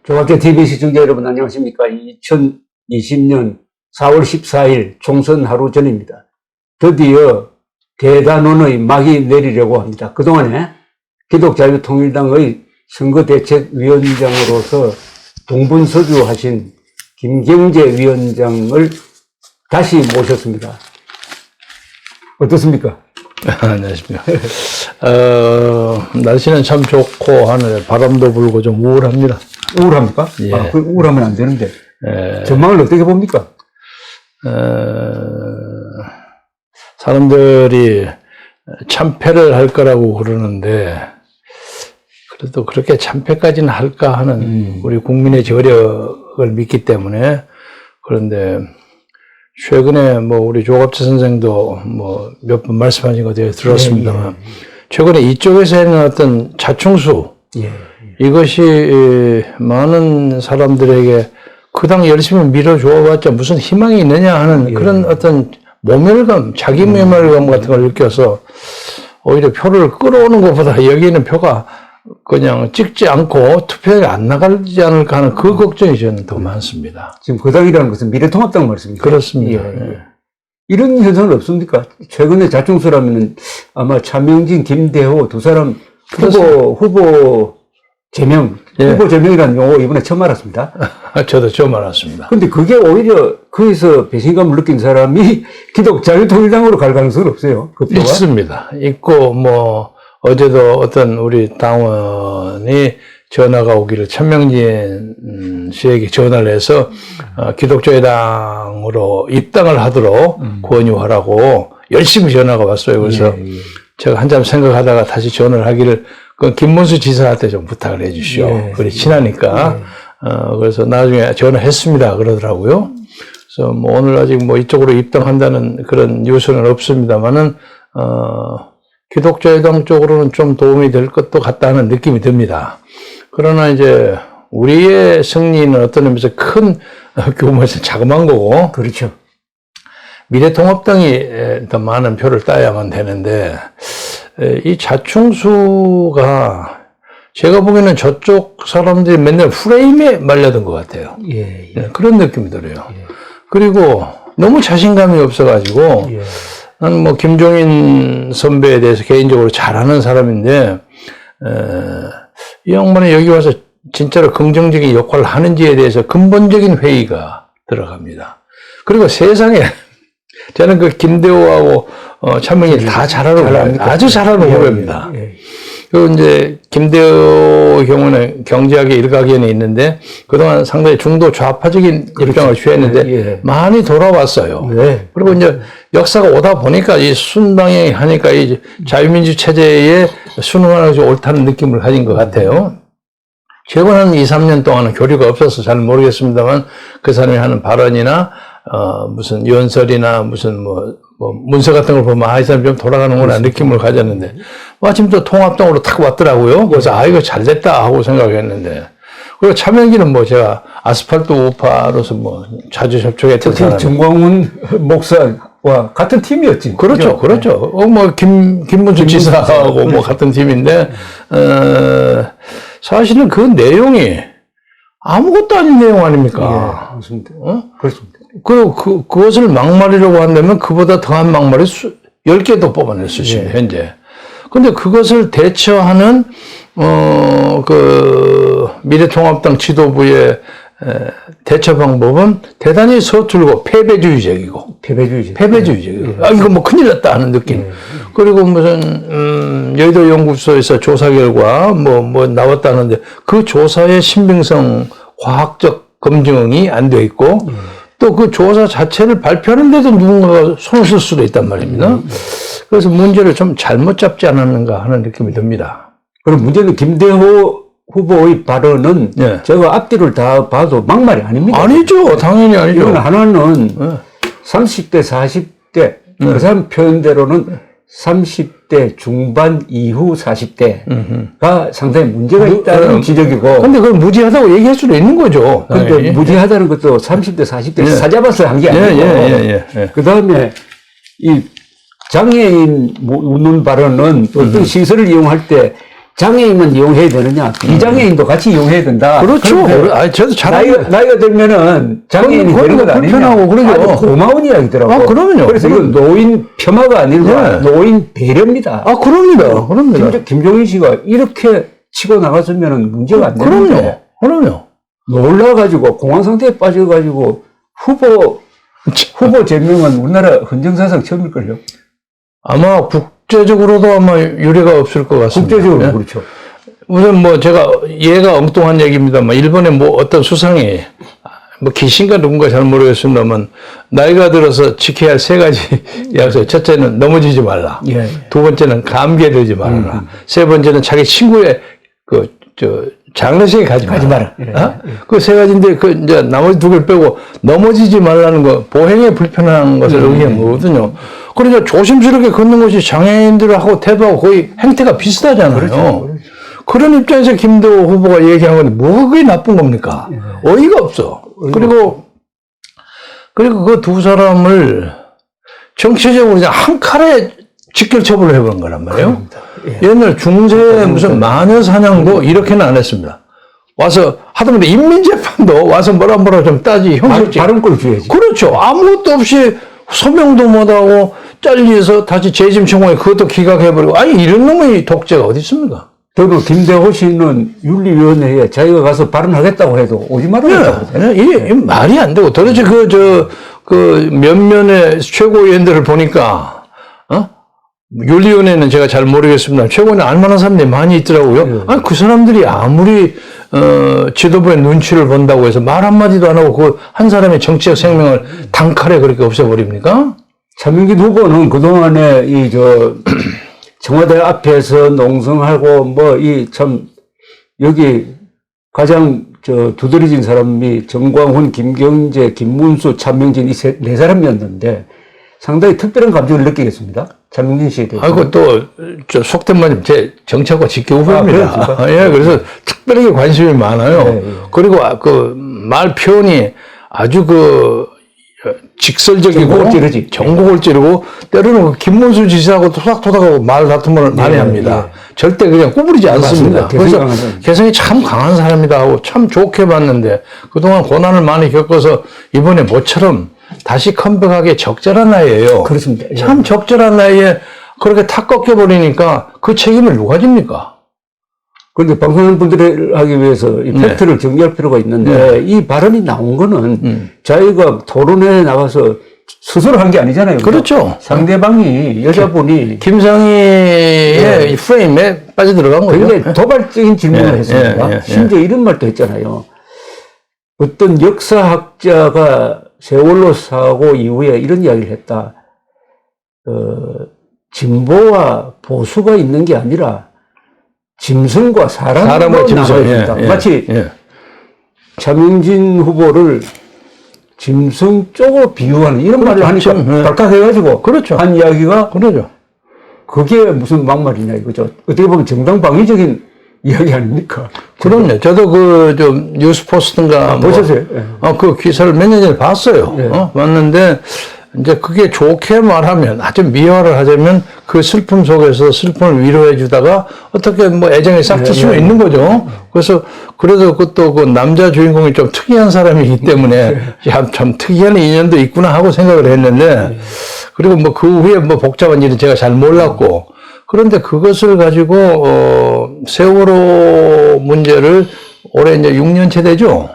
조갑계 TV 시청자 여러분 안녕하십니까. 2020년 4월 14일 총선 하루 전입니다. 드디어 대단원의 막이 내리려고 합니다. 그동안에 기독자유통일당의 선거대책위원장으로서 동분서주하신 김경재 위원장을 다시 모셨습니다. 어떻습니까? 안녕하십니까. 날씨는 참 좋고 하늘에 바람도 불고 좀 우울합니다. 우울합니까? 예. 우울하면 안 되는데. 예. 전망을 어떻게 봅니까? 사람들이 참패를 할 거라고 그러는데, 그래도 그렇게 참패까지는 할까 하는 우리 국민의 저력을 믿기 때문에, 그런데 최근에 뭐 우리 조갑재 선생도 뭐 몇 번 말씀하신 거 제가 들었습니다만, 최근에 이쪽에서 하는 어떤 자충수, 이것이 많은 사람들에게 그 당 열심히 밀어주어봤자 무슨 희망이 있느냐 하는 그런 어떤 모멸감, 자기 모멸감 같은 걸 느껴서 오히려 표를 끌어오는 것보다 여기는 표가 그냥 찍지 않고 투표에 안 나가지 않을까 하는 그 걱정이 저는 더 많습니다. 지금 그 당이라는 것은 미래통합당 말씀입니까? 그렇습니다. 이런 현상은 없습니까? 최근에 자충수라면 아마 차명진, 김대호 두 사람 후보 제명, 후보 제명이라는 용어 이번에 처음 알았습니다. 저도 처음 알았습니다. 근데 그게 오히려 거기서 배신감을 느낀 사람이 기독자유통일당으로 갈 가능성은 없어요. 그 표가? 있습니다. 있고, 뭐, 어제도 어떤 우리 당원이 전화가 오기를 천명진 씨에게 전화를 해서 기독자유당으로 입당을 하도록 권유하라고 열심히 전화가 왔어요. 그래서 제가 한참 생각하다가 다시 전화를 하기를 그 김문수 지사한테 좀 부탁을 해 주시오. 그래 친하니까. 그래서 나중에 전화했습니다. 그러더라고요. 그래서 뭐 오늘 아직 뭐 이쪽으로 입당한다는 그런 뉴스는 없습니다만은, 기독자유당 쪽으로는 좀 도움이 될 것도 같다는 느낌이 듭니다. 그러나 이제 우리의 승리는 어떤 의미에서 큰 규모에서 자그마한 거고. 그렇죠. 미래통합당이 더 많은 표를 따야만 되는데, 이 자충수가 제가 보기에는 저쪽 사람들이 맨날 프레임에 말려든 것 같아요. 그런 느낌이 들어요. 그리고 너무 자신감이 없어가지고, 나는 뭐 김종인 선배에 대해서 개인적으로 잘 아는 사람인데, 이 양반이 여기 와서 진짜로 긍정적인 역할을 하는지에 대해서 근본적인 회의가 들어갑니다. 그리고 세상에, 저는 그 김대호하고 차명이 다 잘하는 아주 잘하는 후배입니다. 그리고 이제 김대호 경우는 경제학의 일가견이 있는데 그동안 상당히 중도 좌파적인 입장을 취했는데 많이 돌아왔어요. 그리고 이제 역사가 오다 보니까 이 순방향이 하니까 이 자유민주 체제에 순응하는 것이 옳다는 느낌을 가진 것 같아요. 최근 한 2, 3년 동안은 교류가 없어서 잘 모르겠습니다만 그 사람이 하는 발언이나 무슨 연설이나 무슨 문서 같은 걸 보면 이 사람이 좀 돌아가는구나 느낌을 가졌는데 마침 또 통합당으로 탁 왔더라고요. 그래서 이거 잘 됐다 하고 생각했는데 그리고 차명기는 뭐 제가 아스팔트 우파로서 뭐 자주 접촉했던 사람. 정광훈 목사와 같은 팀이었지. 그렇죠. 그렇죠. 뭐 김문수 지사하고 뭐 같은 팀인데 사실은 그 내용이 아무것도 아닌 내용 아닙니까? 맞습니다. 그렇습니다. 그것을 막말이라고 한다면 그보다 더한 막말이 10개도 뽑아낼 수 있습니다, 현재. 근데 그것을 대처하는, 미래통합당 지도부의 대처 방법은 대단히 서툴고 패배주의적이고. 이거 뭐 큰일 났다 하는 느낌. 그리고 무슨, 여의도 연구소에서 조사 결과 뭐 나왔다는데 그 조사의 신빙성 과학적 검증이 안 돼 있고 또 그 조사 자체를 발표하는데도 누군가가 손을 쓸 수도 있단 말입니다. 그래서 문제를 좀 잘못 잡지 않았는가 하는 느낌이 듭니다. 그럼 문제는 김대호 후보의 발언은 제가 앞뒤를 다 봐도 막말이 아닙니다. 아니죠. 당연히 아니죠. 이건 하나는 30대, 40대, 그 사람 표현대로는 30대 중반 이후 40대가 상당히 문제가 있다는 지적이고. 근데 그걸 무지하다고 얘기할 수도 있는 거죠. 근데 무지하다는 것도 30대, 40대 사잡아서 한 게 아니고. 그 다음에 이 장애인 묻는 발언은 어떤 시설을 이용할 때 장애인만 이용해야 되느냐, 비장애인도 같이 이용해야 된다. 그렇죠. 저도 잘 알아요. 나이가 들면은 장애인이 되는 건 불편하고 그러죠. 아주 고마운 이야기더라고요. 그럼요. 그래서 이건 노인 폄하가 아니라 네. 노인 배려입니다. 그럼요. 김종인 씨가 이렇게 치고 나갔으면 문제가 안 되는데. 그럼요. 놀라가지고 공황 상태에 빠져가지고 후보 제명은 우리나라 헌정사상 처음일걸요. 아마 국제적으로도 아마 유례가 없을 것 같습니다. 국제적으로 예? 그렇죠. 우선 뭐 제가 얘가 엉뚱한 얘기입니다만 일본의 뭐 어떤 수상이 뭐 기신가 누군가 잘 모르겠습니다만 나이가 들어서 지켜야 할 3가지 약속. 첫째는 넘어지지 말라. 예. 두 번째는 감기에 들지 말아라. 세 번째는 자기 친구의 장례식에 가지 마라. 예. 그 3가지인데 이제 나머지 2개를 빼고 넘어지지 말라는 거 보행에 불편한 것을 의미한 거거든요. 그러니까 조심스럽게 걷는 것이 장애인들하고 태도하고 거의 행태가 비슷하잖아요. 그렇죠. 그런 입장에서 김대호 후보가 얘기한 건 뭐가 그게 나쁜 겁니까? 어이가 없어. 그리고 그 두 사람을 정치적으로 그냥 한 칼에 직결처벌을 해버린 거란 말이에요. 옛날 중세 무슨 마녀 사냥도 이렇게는 안 했습니다. 와서 하다못해 인민재판도 와서 뭐라 좀 따지 형식적 발언권을 줘야지. 그렇죠. 아무것도 없이 소명도 못하고 잘려서 다시 재심 청구해 그것도 기각해버리고 아니 이런 놈의 독재가 어디 있습니까? 저도 김대호 씨는 윤리위원회에 자기가 가서 발언하겠다고 해도 오지 말아야 된다고. 이게 말이 안 되고 도대체 그 몇몇의 최고위원들을 보니까 윤리위원회는 제가 잘 모르겠습니다. 최고위원회 알만한 사람들이 많이 있더라고요. 아니 그 사람들이 아무리 지도부의 눈치를 본다고 해서 말 한마디도 안 하고 그 한 사람의 정치적 생명을 단칼에 그렇게 없애버립니까? 차명진 후보는 그동안에 청와대 앞에서 농성하고 여기 가장 두드러진 사람이 정광훈, 김경재, 김문수, 차명진 이 4사람이었는데 상당히 특별한 감정을 느끼겠습니다. 차명진 씨에 대해서. 아이고 속된 말이면 제 정치학과 직계 후배입니다. 예, 그래서 특별하게 관심이 많아요. 네. 그리고 말 표현이 아주 직설적이고 전곡을 찌르고 때로는 김문수 지사하고 토닥토닥하고 말 다툼을 많이 합니다. 절대 그냥 구부리지 않습니다. 그래서 개성이 참 강한 사람이다 하고 참 좋게 봤는데 그동안 고난을 많이 겪어서 이번에 모처럼 다시 컴백하기에 적절한 나이에요. 그렇습니다. 참 적절한 나이에 그렇게 탁 꺾여버리니까 그 책임을 누가 집니까? 그런데 방송하는 분들을 하기 위해서 이 팩트를 정리할 필요가 있는데 이 발언이 나온 거는 자기가 토론회에 나가서 스스로 한 게 아니잖아요. 그렇죠. 상대방이 여자분이 김상희의 프레임에 빠져들어간 거죠. 굉장히 도발적인 질문을 했습니다. 심지어 이런 말도 했잖아요. 어떤 역사학자가 세월호 사고 이후에 이런 이야기를 했다. 진보와 보수가 있는 게 아니라 짐승과 사람과 나눠있다. 마치 차명진 후보를 짐승 쪽으로 비유하는 이런 말을 하니까 발칵해가지고 한 이야기가 그게 무슨 막말이냐 이거죠. 어떻게 보면 정당방위적인 이야기 아닙니까? 그럼요. 저도 뉴스포스트인가 보셨어요? 그 기사를 몇 년 전에 봤어요. 봤는데 이제 그게 좋게 말하면 아주 미화를 하자면 그 슬픔 속에서 슬픔을 위로해 주다가 어떻게 애정이 싹 칠 수가 있는 거죠. 그래서 그래도 그 남자 주인공이 좀 특이한 사람이기 때문에 참 특이한 인연도 있구나 하고 생각을 했는데 그리고 그 후에 복잡한 일은 제가 잘 몰랐고 그런데 그것을 가지고 세월호 문제를 올해 이제 6년째 되죠.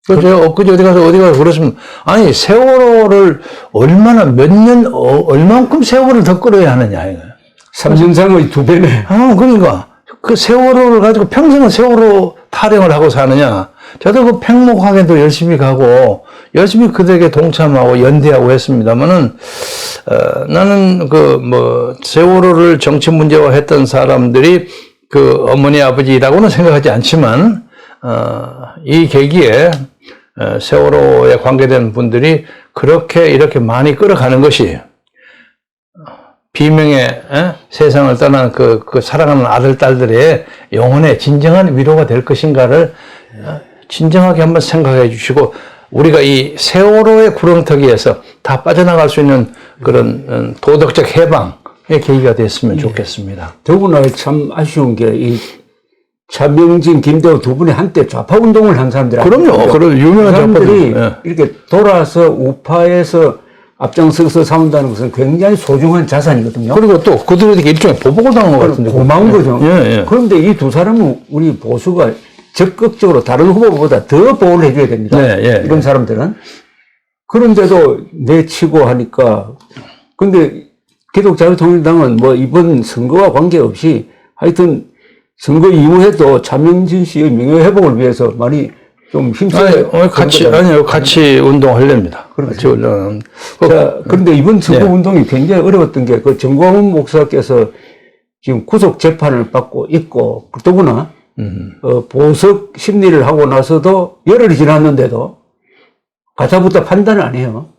제가 엊그제 어디 가서 그랬으면, 아니, 세월호를 얼만큼 세월을 더 끌어야 하느냐, 이거. 3년상의 2배네. 그러니까. 그 세월호를 가지고 평생을 세월호 타령을 하고 사느냐. 저도 그 팽목항에도 열심히 가고, 열심히 그들에게 동참하고 연대하고 했습니다만은, 나는 세월호를 정치 문제화 했던 사람들이 어머니, 아버지라고는 생각하지 않지만, 이 계기에 세월호에 관계된 분들이 이렇게 많이 끌어가는 것이 비명의 세상을 떠난 그 사랑하는 아들, 딸들의 영혼의 진정한 위로가 될 것인가를 진정하게 한번 생각해 주시고 우리가 이 세월호의 구렁텅이에서 다 빠져나갈 수 있는 그런 도덕적 해방의 계기가 됐으면 좋겠습니다. 더구나 참 아쉬운 게 차명진, 김대호 두 분이 한때 좌파 운동을 한 사람들. 그럼요. 그런 유명한 사람들이 좌파들. 이렇게 돌아서 우파에서 앞장서서 싸운다는 것은 굉장히 소중한 자산이거든요. 그리고 또 그들에게 일종의 보복을 당한 것 같은데. 고마운 거죠. 예. 그런데 이 두 사람은 우리 보수가 적극적으로 다른 후보보다 더 보호를 해줘야 됩니다. 이런 사람들은. 그런데도 내치고 하니까. 근데 기독자유통일당은 뭐 이번 선거와 관계없이 하여튼 선거 이후에도 차명진 씨의 명예회복을 위해서 많이 좀 힘써요. 같이 운동하렵니다. 같이 운동. 자, 그런데 이번 선거 운동이 굉장히 어려웠던 게 그 정광훈 목사께서 지금 구속 재판을 받고 있고, 더구나 보석 심리를 하고 나서도 열흘이 지났는데도 가타부터 판단을 안 해요.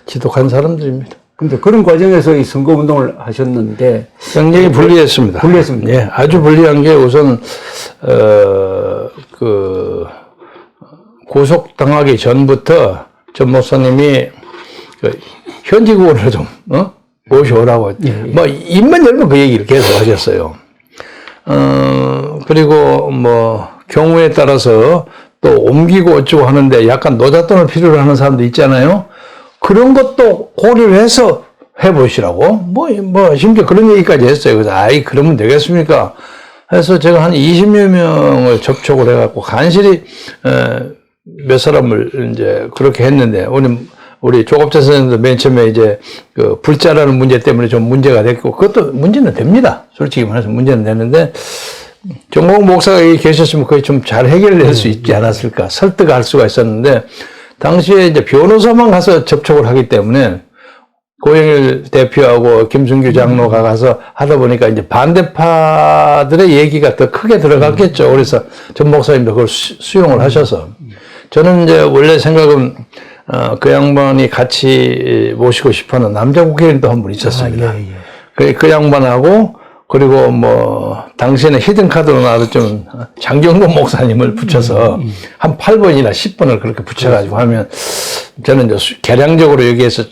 지독한 사람들입니다. 근데 그런 과정에서 이 선거 운동을 하셨는데 굉장히 불리했습니다. 불리했습니다. 예, 아주 불리한 게 우선 구속당하기 전부터 전 목사님이 현직 의원을 좀 모셔오라고 뭐 입만 열면 그 얘기를 계속 하셨어요. 그리고 뭐 경우에 따라서 또 옮기고 어쩌고 하는데 약간 노잣돈을 필요로 하는 사람도 있잖아요. 그런 것도 고려를 해서 해보시라고. 뭐, 심지어 그런 얘기까지 했어요. 그래서, 그러면 되겠습니까? 해서 제가 한 20여 명을 접촉을 해갖고, 간신히, 몇 사람을 이제 그렇게 했는데, 우리 조갑재 선생님도 맨 처음에 이제 그 불자라는 문제 때문에 좀 문제가 됐고, 그것도 문제는 됩니다. 솔직히 말해서 문제는 되는데, 정광훈 목사가 여기 계셨으면 거의 좀 잘 해결될 수 있지 않았을까. 설득할 수가 있었는데, 당시에 이제 변호사만 가서 접촉을 하기 때문에 고영일 대표하고 김순규 장로가 가서 하다 보니까 이제 반대파들의 얘기가 더 크게 들어갔겠죠. 그래서 전 목사님도 그걸 수용을 하셔서 저는 이제 원래 생각은 그 양반이 같이 모시고 싶어하는 남자 국회의원도 한 분 있었습니다. 그 양반하고 그리고 뭐 당시에는 히든카드로 나왔던 장경록 목사님을 붙여서 한 8번이나 10번을 그렇게 붙여가지고 하면 저는 이제 계량적으로 여기에서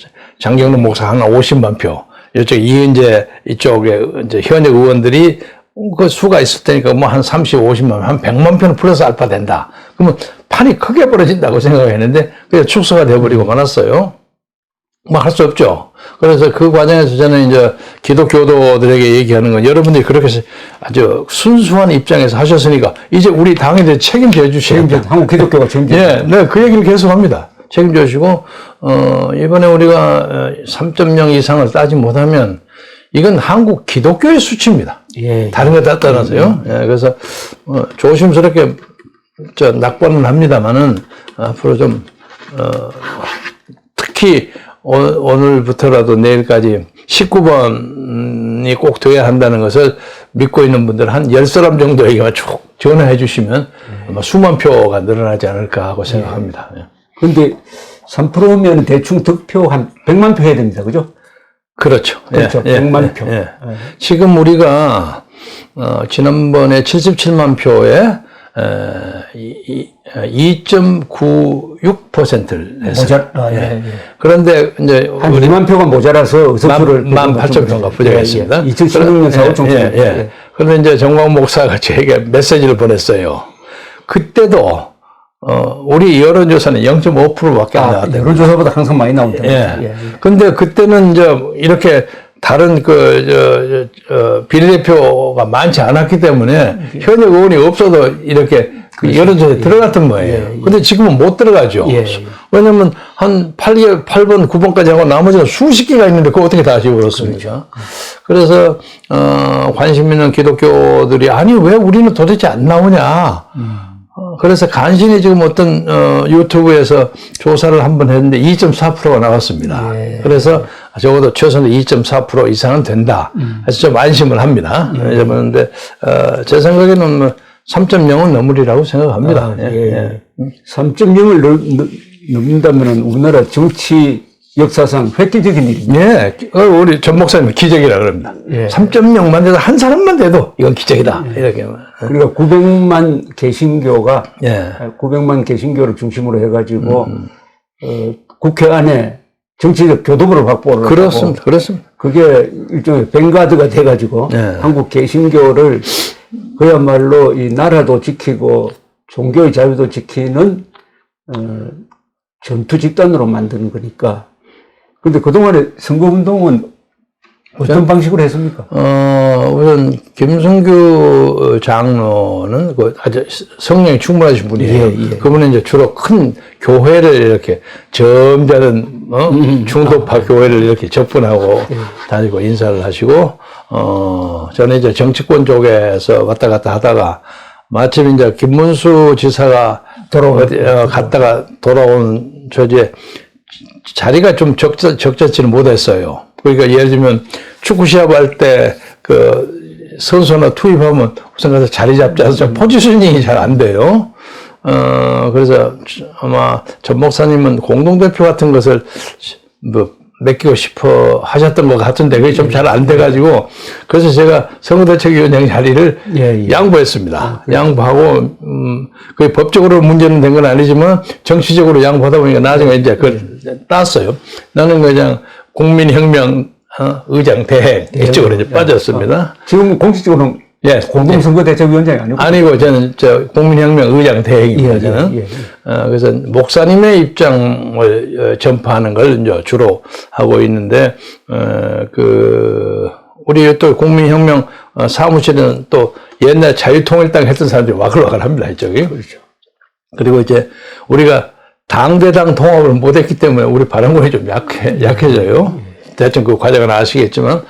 장경록 목사 한 50만 표, 이쪽 이은재 이쪽에 이제 현역 의원들이 그 수가 있을 테니까 뭐 한 30, 50만, 한 100만 표는 플러스 알파 된다. 그러면 판이 크게 벌어진다고 생각했는데 그게 축소가 돼버리고 말았어요. 뭐 할 수 없죠. 그래서 그 과정에서 저는 이제 기독교도들에게 얘기하는 건 여러분들이 그렇게 아주 순수한 입장에서 하셨으니까 이제 우리 당에 책임져 주셔야 돼요. 한국 기독교가 책임져. 예, 네, 그 얘기를 계속 합니다. 책임져 주시고, 이번에 우리가 3.0 이상을 따지 못하면 이건 한국 기독교의 수치입니다. 다른 거 다 떠나서요. 그래서 조심스럽게 낙관은 합니다만은 앞으로 좀, 특히 오늘부터라도 내일까지 19번이 꼭 돼야 한다는 것을 믿고 있는 분들 한 10사람 정도에게만 쭉 전화해 주시면 아마 수만 표가 늘어나지 않을까 하고 생각합니다. 그런데 3%면 대충 득표 한 100만 표 해야 됩니다. 그죠? 그렇죠. 100만 표. 지금 우리가 지난번에 77만 표에 2.96%를 했어요. 그런데 이제 한 2만 표가 모자라서 의석수를 18,000표가 부족했습니다. 2016년 4월 총선. 그런데 이제 정광훈 목사가 저에게 메시지를 보냈어요. 그때도 우리 여론조사는 0.5%밖에 안 나왔대요. 여론조사보다 항상 많이 나온다. 근데 그때는 이제 이렇게 다른 비례대표가 많지 않았기 때문에 현역 의원이 없어도 이렇게 여론조사에 들어갔던 거예요. 근데 지금은 못 들어가죠. 왜냐면 한 8번, 9번까지 하고 나머지는 수십 개가 있는데 그거 어떻게 다 지워버렸습니까? 그래서, 관심 있는 기독교들이 아니, 왜 우리는 도대체 안 나오냐. 그래서 간신히 지금 어떤 유튜브에서 조사를 한번 했는데 2.4%가 나왔습니다. 그래서 적어도 최소한 2.4% 이상은 된다. 그래서 좀 안심을 합니다. 그런데 제 생각에는 뭐 3.0은 넘으리라고 생각합니다. 3.0을 넘는다면 우리나라 정치 역사상 획기적인 일입니다. 우리 전 목사님은 기적이라 그럽니다. 3.0만 돼도 한 사람만 돼도 이건 기적이다. 이렇게. 그러니까 900만 개신교가 900만 개신교를 중심으로 해가지고 국회 안에 정치적 교도부를 확보를 그렇습니다. 하고 그게 일종의 뱅가드가 돼가지고 한국 개신교를 그야말로 이 나라도 지키고 종교의 자유도 지키는 전투 집단으로 만드는 거니까. 근데 그동안에 선거운동은 어떤 방식으로 했습니까? 우선 김성규 장로는 그 아주 성령이 충만하신 분이에요. 예. 그분은 이제 주로 큰 교회를 이렇게 점잖은 중도파 교회를 이렇게 접근하고 다니고 인사를 하시고 저는 이제 정치권 쪽에서 왔다 갔다 하다가 마침 이제 김문수 지사가 갔다가 돌아온 이제 자리가 좀 적절치는 못했어요. 그러니까 예를 들면 축구 시합할 때 그 선수나 투입하면 우선 가서 자리 잡지 않아서 포지셔닝이 잘 안 돼요. 그래서 아마 전 목사님은 공동대표 같은 것을 뭐 맡기고 싶어 하셨던 것 같은데 그게 좀 잘 안 돼가지고 그래서 제가 선거대책위원장 자리를 양보했습니다. 양보하고 그게 법적으로 문제는 된 건 아니지만 정치적으로 양보하다 보니까 나중에 이제 그걸 땄어요. 나는 그냥 국민혁명 의장 대행 이쪽으로 이제 빠졌습니다. 지금 공식적으로는 공동선거대책위원장이 아니고? 아니고 저는 국민혁명 의장 대행입니다. 저는. 그래서 목사님의 입장을 전파하는 걸 이제 주로 하고 있는데 우리 또 국민혁명 사무실은 또 옛날 자유통일당 했던 사람들이 와글와글합니다. 이쪽이. 그렇죠. 그리고 이제 우리가 당대당 통합을 못했기 때문에 우리 발언권이 좀 약해져요. 대충 그 과정은 아시겠지만,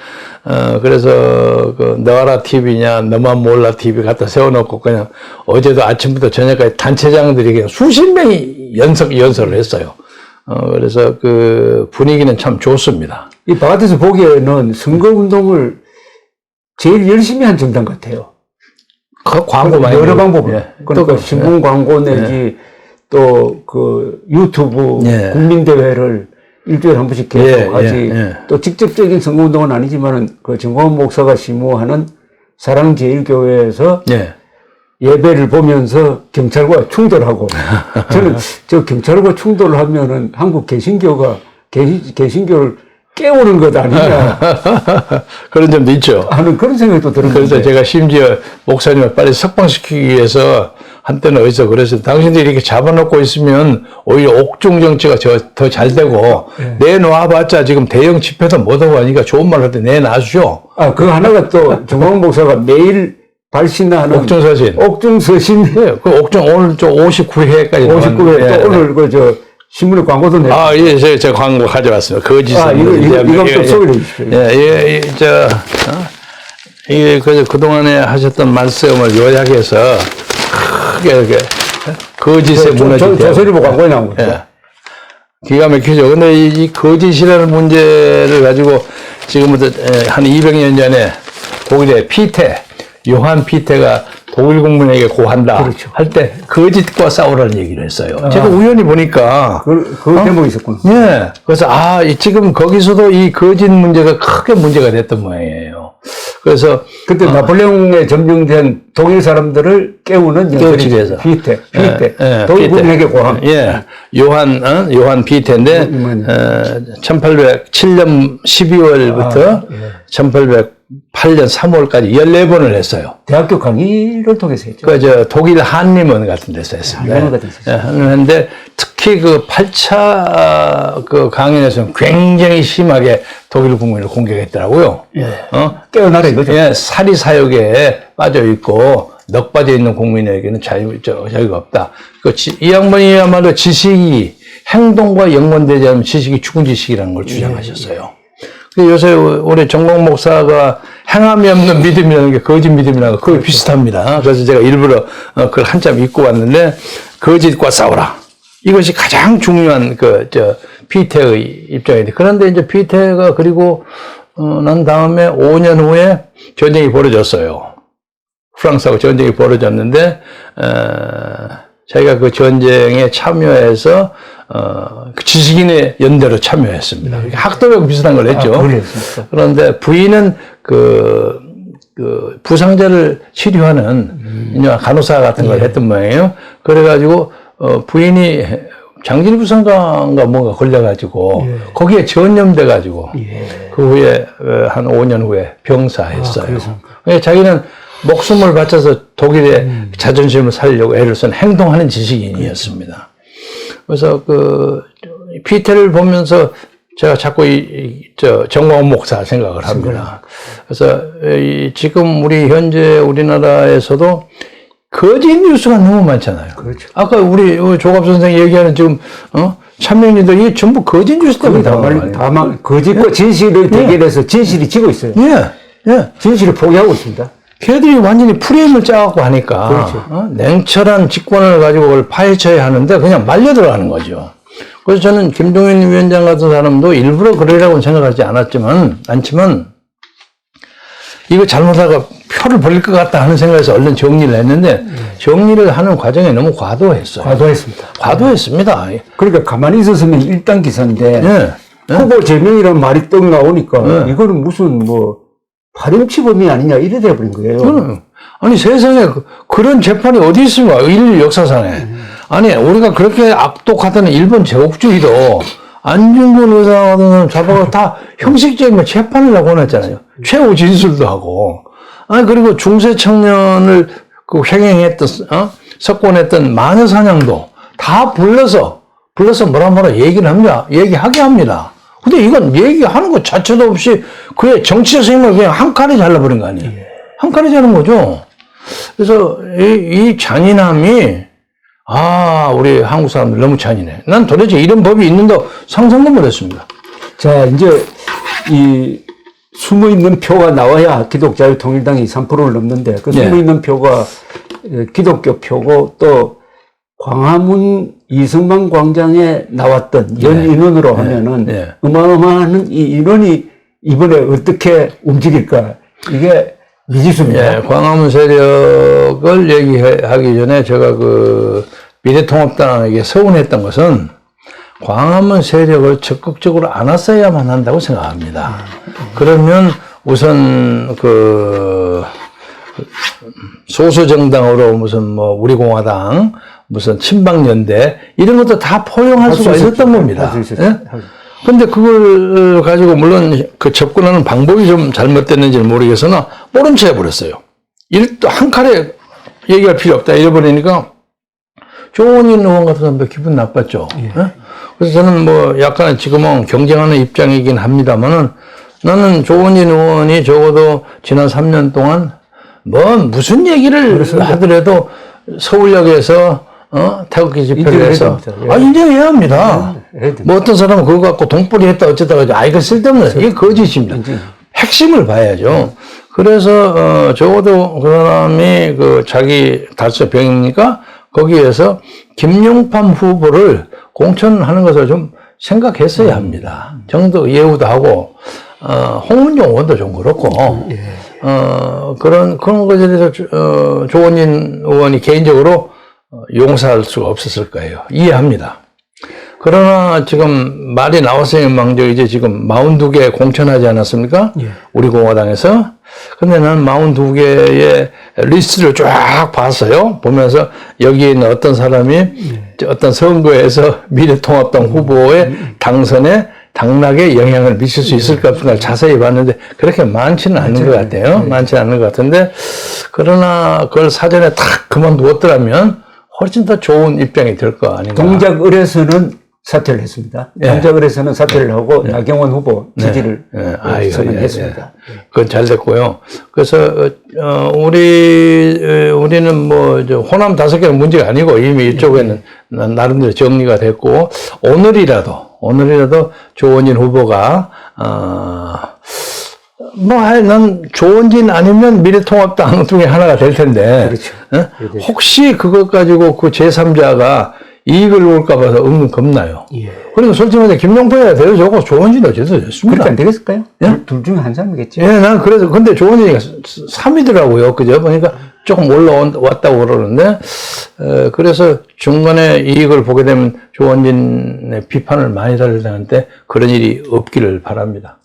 그래서 너와라 TV냐, 너만 몰라 TV 갖다 세워놓고 그냥 어제도 아침부터 저녁까지 단체장들이 그냥 수십 명이 연설을 했어요. 그래서 그 분위기는 참 좋습니다. 이 바깥에서 보기에는 선거운동을 제일 열심히 한 정당 같아요. 광고 많이 여러 방법으로. 그러니까 신문 광고 내지 또 그 유튜브 국민대회를 일주일에 한 번씩 계속 하지. 또 직접적인 선거운동은 아니지만은 그 정광훈 목사가 심호하는 사랑제일교회에서 예배를 보면서 경찰과 충돌하고 저는 저 경찰과 충돌을 하면은 한국 개신교가 개신교를 깨우는 것 아니냐. 그런 점도 있죠. 하는 그런 생각도 들었는데. 그래서 제가 심지어 목사님을 빨리 석방시키기 위해서 한때는 어디서 그래서 당신들이 이렇게 잡아놓고 있으면 오히려 옥중 정치가 더 잘 되고 내놔봤자 지금 대형 집회도 못하고 하니까 좋은 말 할 때 내놔주죠. 그 하나가 또 정광훈 목사가 매일 발신하는 옥중서신. 옥중서신. 그 옥중 오늘 저 59회까지 59회 또 오늘 신문에 광고도 내고. 저 광고 가져왔습니다. 거짓은. 이거 좀 소개해 주십시오. 이게 그동안에 하셨던 말씀을 요약해서 크게 이렇게 거짓의 무너진 조선일보 광고에 나온 거죠. 기가 막히죠. 근데 이 거짓이라는 문제를 가지고 지금부터 한 200년 전에 독일의 피테, 요한 피테가 독일 국민에게 고한다. 그렇죠. 할 때 거짓과 싸우라는 얘기를 했어요. 제가 우연히 보니까. 그 제목이 있었구나. 그래서 지금 거기서도 이 거짓 문제가 크게 문제가 됐던 모양이에요. 그래서 그때 나폴레옹에 점령된 독일 사람들을 깨우는 깨우치기에서 피테. 독일 국민에게 고함. 요한 피테인데 1807년 12월부터 1808년 3월까지 14번을 했어요. 대학교 강의를 통해서 했죠. 독일 한림원 같은 데서 했습니다. 했는데 특히 그 8차 그 강연에서는 굉장히 심하게 독일 국민을 공격했더라고요. 깨어나라 이거죠. 사리 사욕에 빠져 있고 넋 빠져 있는 국민에게는 자유가 없다. 이 양반이야말로 지식이 행동과 연관되지 않으면 지식이 죽은 지식이라는 걸 주장하셨어요. 요새 우리 정광훈 목사가 행함이 없는 믿음이라는 게 거짓 믿음이라는 거 거의 비슷합니다. 그래서 제가 일부러 그걸 한참 읽고 왔는데 거짓과 싸우라. 이것이 가장 중요한 피테의 입장인데 그런데 이제 피테가 그리고 난 다음에 5년 후에 전쟁이 벌어졌어요. 프랑스하고 전쟁이 벌어졌는데 자기가 그 전쟁에 참여해서 그 지식인의 연대로 참여했습니다. 학도병 비슷한 걸 했죠. 그런데 부인은 그 부상자를 치료하는 간호사 같은 걸 했던 모양이에요. 그래가지고 부인이 장진이 부상자인가 뭔가 걸려가지고 거기에 전염돼가지고 그 후에 한 5년 후에 병사했어요. 자기는 목숨을 바쳐서 독일의 자존심을 살려고 애를 쓴 행동하는 지식인이었습니다. 그래서 그 피테를 보면서 제가 자꾸 정광훈 목사 생각을 합니다. 그래서 지금 현재 우리나라에서도 거짓 뉴스가 너무 많잖아요. 그렇죠. 아까 우리 조갑 선생이 얘기하는 지금 참여인들 이게 전부 거짓 뉴스 때문에 다만 거짓과 진실의 대결에서 진실이 지고 있어요. 예. 진실을 포기하고 있습니다. 걔들이 완전히 프레임을 짜갖고 하니까 그렇죠. 냉철한 직권을 가지고 그걸 파헤쳐야 하는데 그냥 말려 들어가는 거죠. 그래서 저는 김종인 위원장 같은 사람도 일부러 그러려고는 생각하지 않지만 이거 잘못하다가 표를 벌릴 것 같다 하는 생각에서 얼른 정리를 했는데 정리를 하는 과정에 너무 과도했어요. 과도했습니다. 그러니까 가만히 있었으면 1단 기사인데 후보 제명이라는 말이 떡 나오니까 이거는 무슨 파렴치범이 아니냐 이래 돼버린 거예요. 아니 세상에 그런 재판이 어디 있습니까? 인류 역사상에. 아니 우리가 그렇게 악독하다는 일본 제국주의도 안중근 의사 같은 사람 잡아가 다 형식적인 재판을 하고 났잖아요. 최후 진술도 하고. 아니 그리고 중세 청년을 그 횡행했던 석권했던 마녀사냥도 다 불러서 뭐라 얘기하게 합니다. 근데 이건 얘기하는 것 자체도 없이 그의 정치적 생명을 그냥 한 칸에 잘라버린 거 아니에요. 한 칸에 자른 거죠. 그래서 이 잔인함이 우리 한국 사람들 너무 잔인해. 난 도대체 이런 법이 있는다 상상도 못했습니다. 자, 이제 이 숨어있는 표가 나와야 기독자유통일당이 3%를 넘는데 그 숨어있는 표가 기독교 표고 또 광화문 이승만 광장에 나왔던 연인원으로 하면은 어마어마한 이 인원이 이번에 어떻게 움직일까 이게 미지수입니다. 광화문 세력을 얘기하기 전에 제가 그 미래통합당에게 서운했던 것은 광화문 세력을 적극적으로 안았어야만 한다고 생각합니다. 그러면 우선 그 소수정당으로 무슨 우리공화당 무슨 친박연대 이런 것도 다 포용할 수가 있었던 겁니다. 근데 그걸 가지고 물론 그 접근하는 방법이 좀 잘못됐는지는 모르겠으나 모른 채 해버렸어요. 한 칼에 얘기할 필요 없다 이래버리니까 조원인 의원 같은 사람도 기분 나빴죠. 그래서 저는 약간 지금은 경쟁하는 입장이긴 합니다만은 나는 조원인 의원이 적어도 지난 3년 동안 무슨 얘기를 하더라도 서울역에서 태극기 집회를 해서 인정해야 합니다. 어떤 사람은 그거 갖고 돈벌이 했다 어쩌다가 이거 쓸데없는 이게 거짓입니다. 핵심을 봐야죠. 그래서 적어도 그 사람이 자기 달서병입니까? 거기에서 김용팜 후보를 공천하는 것을 좀 생각했어야 합니다. 정도 예우도 하고 홍문종 의원도 좀 그렇고 그런 것에 대해서 조원진 의원이 개인적으로 용서할 수가 없었을 거예요. 이해합니다. 그러나 지금 말이 나왔어요. 이제 지금 42개 공천하지 않았습니까? 우리 공화당에서. 근데 난 42개의 리스트를 쫙 봤어요. 보면서 여기에 있는 어떤 사람이 어떤 선거에서 미래통합당 후보의 당선에 당락에 영향을 미칠 수 있을까 생각을 자세히 봤는데 그렇게 많지는 않은 것 같아요. 많지는 않은 것 같은데 그러나 그걸 사전에 탁 그만두었더라면 훨씬 더 좋은 입장이 될 거 아닌가. 동작을에서는 사퇴를 했습니다. 동작을에서는 사퇴를 하고 나경원 후보 지지를 선언했습니다. 그건 잘 됐고요. 그래서 우리는 호남 5개는 문제가 아니고 이미 이쪽에는 나름대로 정리가 됐고 오늘이라도 조원진 후보가 난 조원진 아니면 미래통합당 중에 하나가 될 텐데 혹시 그것 가지고 그 제3자가 이익을 볼까 봐서 은근 겁나요. 그러니까 솔직히 말해 김용표야 되어주고 조원진도 됐습니다. 그렇게 안 되겠을까요? 둘 중에 한 사람이겠죠. 난 그래서 근데 조원진이 3위더라고요. 그죠? 보니까 조금 올라왔다고 그러는데 그래서 중간에 이익을 보게 되면 조원진의 비판을 많이 달리는데 그런 일이 없기를 바랍니다.